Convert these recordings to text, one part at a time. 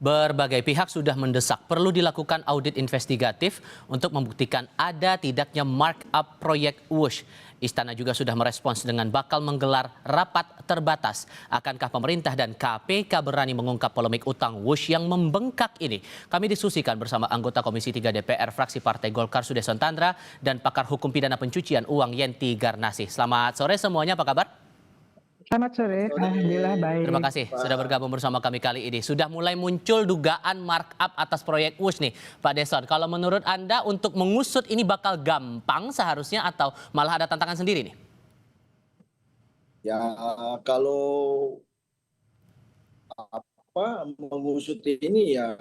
Berbagai pihak sudah mendesak perlu dilakukan audit investigatif untuk membuktikan ada tidaknya markup proyek Wush. Istana juga sudah merespons dengan bakal menggelar rapat terbatas. Akankah pemerintah dan KPK berani mengungkap polemik utang Wush yang membengkak ini? Kami diskusikan bersama anggota Komisi 3 DPR fraksi Partai Golkar Sudesson Tandra dan pakar hukum pidana pencucian uang Yenti Garnasih. Selamat sore semuanya, apa kabar? Selamat sore, alhamdulillah Terima baik. kasih sudah bergabung bersama kami kali ini. Sudah mulai muncul dugaan markup atas proyek Wush nih, Pak Desson. Kalau menurut Anda untuk mengusut ini bakal gampang seharusnya atau malah ada tantangan sendiri nih? Ya, kalau mengusut ini ya,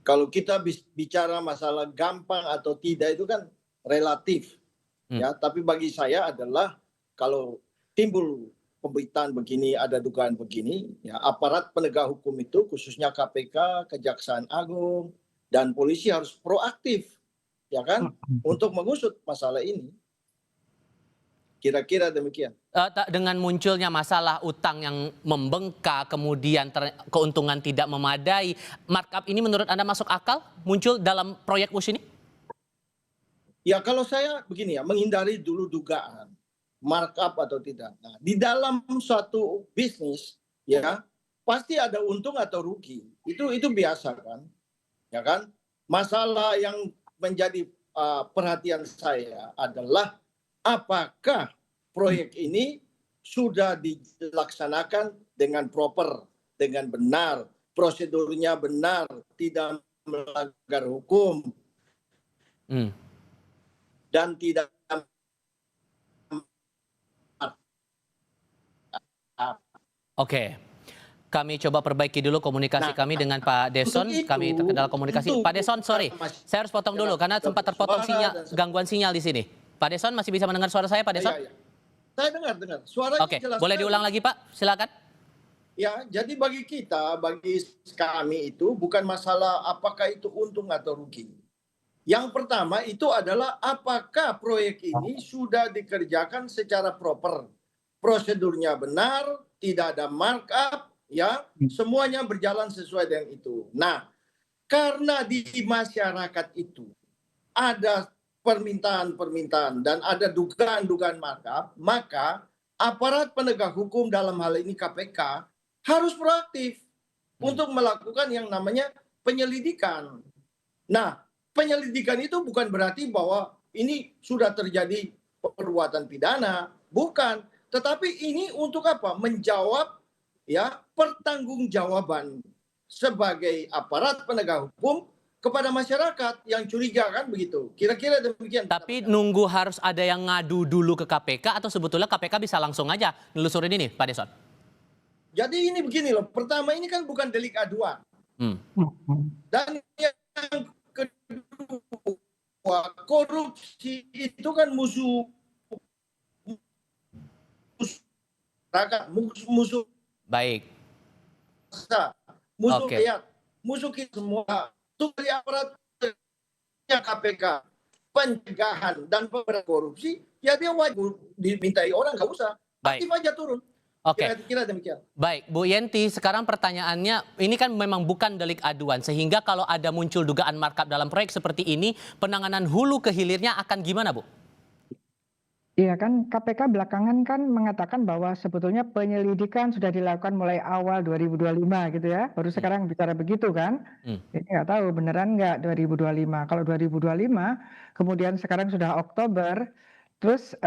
kalau kita bicara masalah gampang atau tidak itu kan relatif, ya. Tapi bagi saya adalah kalau timbul pemberitaan begini, ada dugaan begini, ya aparat penegak hukum itu khususnya KPK, Kejaksaan Agung, dan polisi harus proaktif, ya kan, untuk mengusut masalah ini. Kira-kira demikian. Dengan munculnya masalah utang yang membengkak, kemudian keuntungan tidak memadai, markup ini menurut Anda masuk akal muncul dalam proyek Wush ini? Ya kalau saya begini ya, menghindari dulu dugaan markup atau tidak. Nah, di dalam suatu bisnis ya pasti ada untung atau rugi. Itu biasa kan, ya kan. Masalah yang menjadi perhatian saya adalah apakah proyek ini sudah dilaksanakan dengan proper, dengan benar, prosedurnya benar, tidak melanggar hukum, dan tidak. Oke, kami coba perbaiki dulu komunikasi kami dengan Pak Desson. Kami terkendala komunikasi. Pak Desson, sorry, saya harus potong dulu karena sempat terpotong gangguan sinyal di sini. Pak Desson masih bisa mendengar suara saya, Pak Desson? Ya. Saya dengar. Suaranya Oke, jelas. boleh diulang lagi, Pak? Silakan. Ya, jadi bagi kami itu bukan masalah apakah itu untung atau rugi. Yang pertama itu adalah apakah proyek ini sudah dikerjakan secara proper. Prosedurnya benar, tidak ada markup, ya, semuanya berjalan sesuai dengan itu. Nah, karena di masyarakat itu ada permintaan dan ada dugaan markup, maka aparat penegak hukum dalam hal ini KPK harus proaktif untuk melakukan yang namanya penyelidikan. Nah, penyelidikan itu bukan berarti bahwa ini sudah terjadi perbuatan pidana, bukan. Tetapi ini untuk apa? Menjawab ya pertanggungjawaban sebagai aparat penegak hukum kepada masyarakat yang curiga kan begitu. Kira-kira demikian. Tapi nunggu harus ada yang ngadu dulu ke KPK atau sebetulnya KPK bisa langsung aja nelusurin ini, Pak Desson? Jadi ini begini loh, pertama ini kan bukan delik aduan. Dan yang kedua, korupsi itu kan musuh baik, musuh rakyat, musuh kita semua. Itu dari aparatnya KPK, pencegahan dan pemberantasan korupsi, ya dia wajib dimintai orang, nggak usah, aktif aja turun. Oke. Kira-kira demikian. Baik, Bu Yenti, sekarang pertanyaannya, ini kan memang bukan delik aduan, sehingga kalau ada muncul dugaan markup dalam proyek seperti ini, penanganan hulu ke hilirnya akan gimana, Bu? Iya kan KPK belakangan kan mengatakan bahwa sebetulnya penyelidikan sudah dilakukan mulai awal 2025 gitu ya. Baru sekarang bicara begitu kan. Ini nggak tahu beneran nggak 2025. Kalau 2025 kemudian sekarang sudah Oktober, terus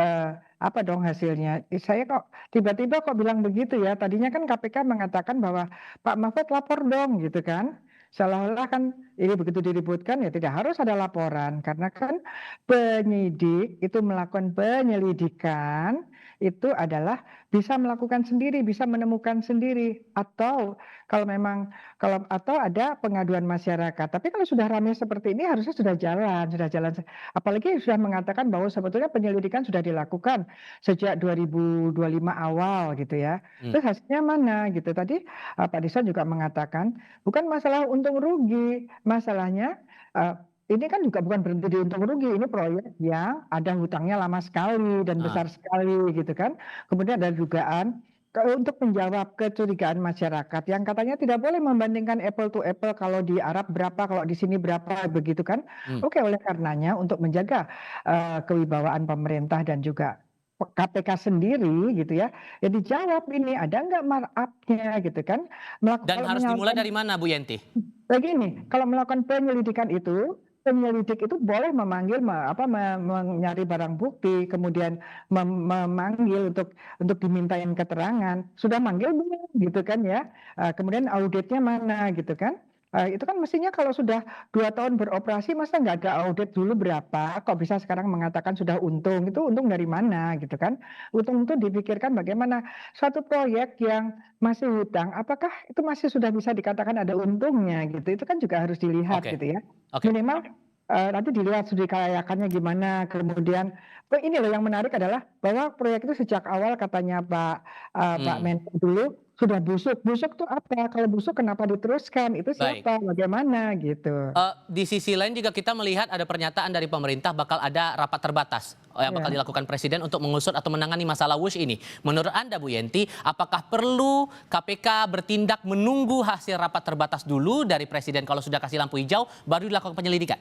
apa dong hasilnya? Saya kok tiba-tiba kok bilang begitu ya. Tadinya kan KPK mengatakan bahwa Pak Mahfud lapor dong gitu kan. Seolah-olah kan ini begitu diributkan ya tidak harus ada laporan karena kan penyidik itu melakukan penyelidikan itu adalah bisa melakukan sendiri, bisa menemukan sendiri atau kalau memang atau ada pengaduan masyarakat. Tapi kalau sudah ramai seperti ini harusnya sudah jalan. Apalagi sudah mengatakan bahwa sebetulnya penyelidikan sudah dilakukan sejak 2025 awal gitu ya. Terus hasilnya mana gitu. Tadi Pak Desson juga mengatakan bukan masalah untung rugi, masalahnya ini kan juga bukan berhenti di untung rugi, ini proyek yang ada hutangnya lama sekali dan besar sekali gitu kan. Kemudian ada dugaan untuk menjawab kecurigaan masyarakat yang katanya tidak boleh membandingkan apple to apple, kalau di Arab berapa, kalau di sini berapa, begitu kan. Hmm. Oke, oleh karenanya untuk menjaga kewibawaan pemerintah dan juga KPK sendiri gitu ya, ya dijawab ini ada nggak markup-nya gitu kan. Dan Kalau harus dimulai melakukan dari mana, Bu Yenti? begini, kalau melakukan penyelidikan itu, penyelidik itu boleh memanggil mencari barang bukti, kemudian memanggil untuk dimintain keterangan. Sudah manggil belum gitu kan ya. Kemudian auditnya mana gitu kan. Itu kan mestinya kalau sudah 2 tahun beroperasi masa nggak ada audit dulu berapa, kok bisa sekarang mengatakan sudah untung, itu untung dari mana gitu kan. Untung itu dipikirkan bagaimana suatu proyek yang masih hutang, apakah itu masih sudah bisa dikatakan ada untungnya gitu, itu kan juga harus dilihat Oke, gitu ya. oke. Minimal nanti dilihat studi kelayakannya gimana, kemudian ini loh yang menarik adalah bahwa proyek itu sejak awal katanya Pak Hmm. Menko dulu sudah busuk. Busuk tuh apa? Kalau busuk kenapa diteruskan? Itu Baik. siapa? Bagaimana gitu. Di sisi lain juga kita melihat ada pernyataan dari pemerintah bakal ada rapat terbatas yang bakal Ya. dilakukan Presiden untuk mengusut atau menangani masalah WUSH ini. Menurut Anda, Bu Yenti, apakah perlu KPK bertindak menunggu hasil rapat terbatas dulu dari Presiden, kalau sudah kasih lampu hijau baru dilakukan penyelidikan?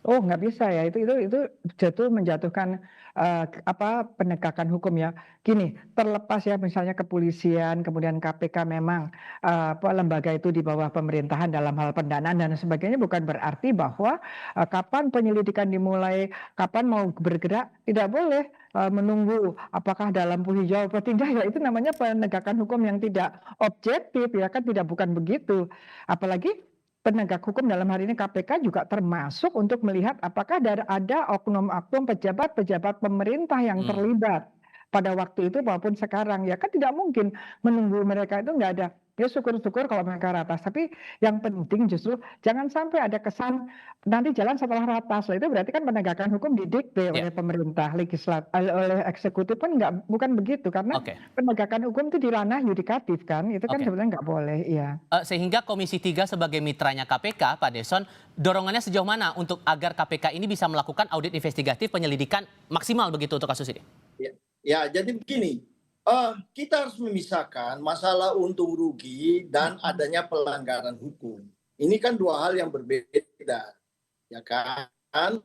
Oh, nggak bisa ya, itu menjatuhkan, penegakan hukum ya. Gini, terlepas ya misalnya kepolisian, kemudian KPK memang, lembaga itu di bawah pemerintahan dalam hal pendanaan dan sebagainya, bukan berarti bahwa, kapan penyelidikan dimulai, kapan mau bergerak, tidak boleh, menunggu apakah ada lampu hijau atau tidak, ya itu namanya penegakan hukum yang tidak objektif ya kan, bukan begitu. Apalagi penegak hukum dalam hari ini KPK juga termasuk untuk melihat apakah ada oknum-oknum pejabat-pejabat pemerintah yang Hmm. terlibat pada waktu itu maupun sekarang. Ya kan tidak mungkin menunggu mereka itu nggak ada. Ya syukur-syukur kalau mereka ratas. Tapi yang penting justru jangan sampai ada kesan nanti jalan setelah ratas. Lah itu berarti kan penegakan hukum didikte Ya, oleh pemerintah, oleh eksekutif kan bukan begitu. Karena oke, penegakan hukum itu di ranah yudikatif kan. Itu kan oke. sebenarnya nggak boleh. Iya. Sehingga Komisi 3 sebagai mitranya KPK, Pak Deson, dorongannya sejauh mana untuk agar KPK ini bisa melakukan audit investigatif penyelidikan maksimal begitu untuk kasus ini? Ya, ya, jadi begini, kita harus memisahkan masalah untung rugi dan adanya pelanggaran hukum. Ini kan dua hal yang berbeda, ya kan?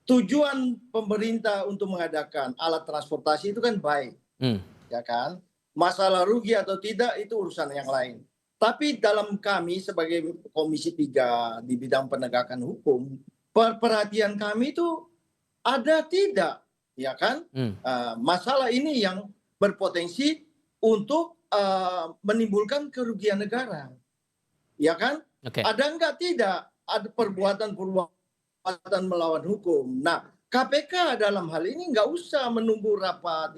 Tujuan pemerintah untuk mengadakan alat transportasi itu kan baik, Hmm. ya kan? Masalah rugi atau tidak itu urusan yang lain. Tapi dalam kami sebagai Komisi 3 di bidang penegakan hukum, perhatian kami itu ada tidak, ya kan? Hmm. Masalah ini yang berpotensi untuk menimbulkan kerugian negara, ya kan? Oke. Ada enggak tidak ada perbuatan melawan hukum. Nah, KPK dalam hal ini nggak usah menunggu rapat.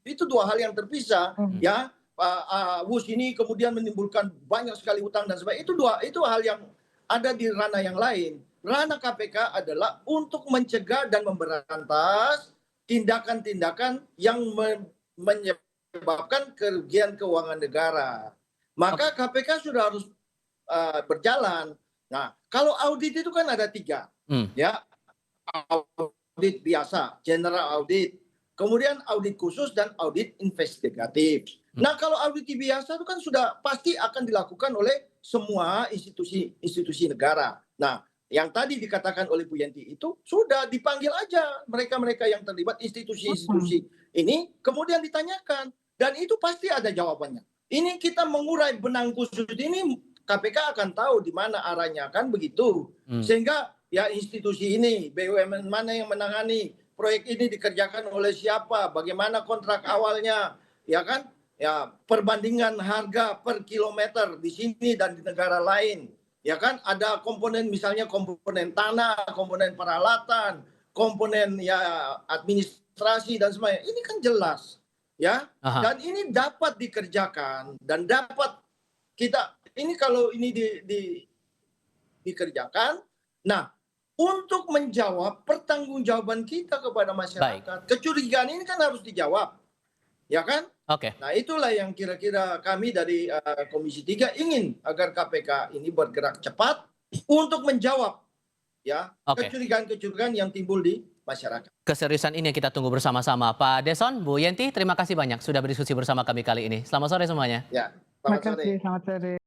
Itu dua hal yang terpisah, Hmm. ya. WUS ini kemudian menimbulkan banyak sekali utang dan sebagainya. Itu hal yang ada di ranah yang lain. Ranah KPK adalah untuk mencegah dan memberantas tindakan-tindakan yang menyebabkan kerugian keuangan negara. Maka KPK sudah harus berjalan. Nah, kalau audit itu kan ada 3, Hmm. ya. Audit biasa, general audit, kemudian audit khusus dan audit investigatif. Nah, kalau audit biasa itu kan sudah pasti akan dilakukan oleh semua institusi negara. Nah, yang tadi dikatakan oleh Bu Yenti itu sudah dipanggil aja mereka-mereka yang terlibat institusi-institusi ini, kemudian ditanyakan dan itu pasti ada jawabannya. Ini kita mengurai benang kusut ini, KPK akan tahu di mana arahnya kan begitu. Sehingga ya institusi ini, BUMN mana yang menangani proyek ini dikerjakan oleh siapa, bagaimana kontrak awalnya, ya kan? Ya, perbandingan harga per kilometer di sini dan di negara lain. Ya kan, ada komponen misalnya komponen tanah, komponen peralatan, komponen ya administrasi dan sebagainya. Ini kan jelas, ya. Aha. Dan ini dapat dikerjakan dan dapat kita ini kalau ini dikerjakan. Nah, untuk menjawab pertanggungjawaban kita kepada masyarakat, kecurigaan ini kan harus dijawab, ya kan? Oke. Nah, itulah yang kira-kira kami dari Komisi 3 ingin agar KPK ini bergerak cepat untuk menjawab ya Oke. kecurigaan-kecurigaan yang timbul di masyarakat. Keseriusan ini yang kita tunggu bersama-sama. Pak Deson, Bu Yenti, terima kasih banyak sudah berdiskusi bersama kami kali ini. Selamat sore semuanya. Ya, Terima selamat sore. kasih, selamat sore.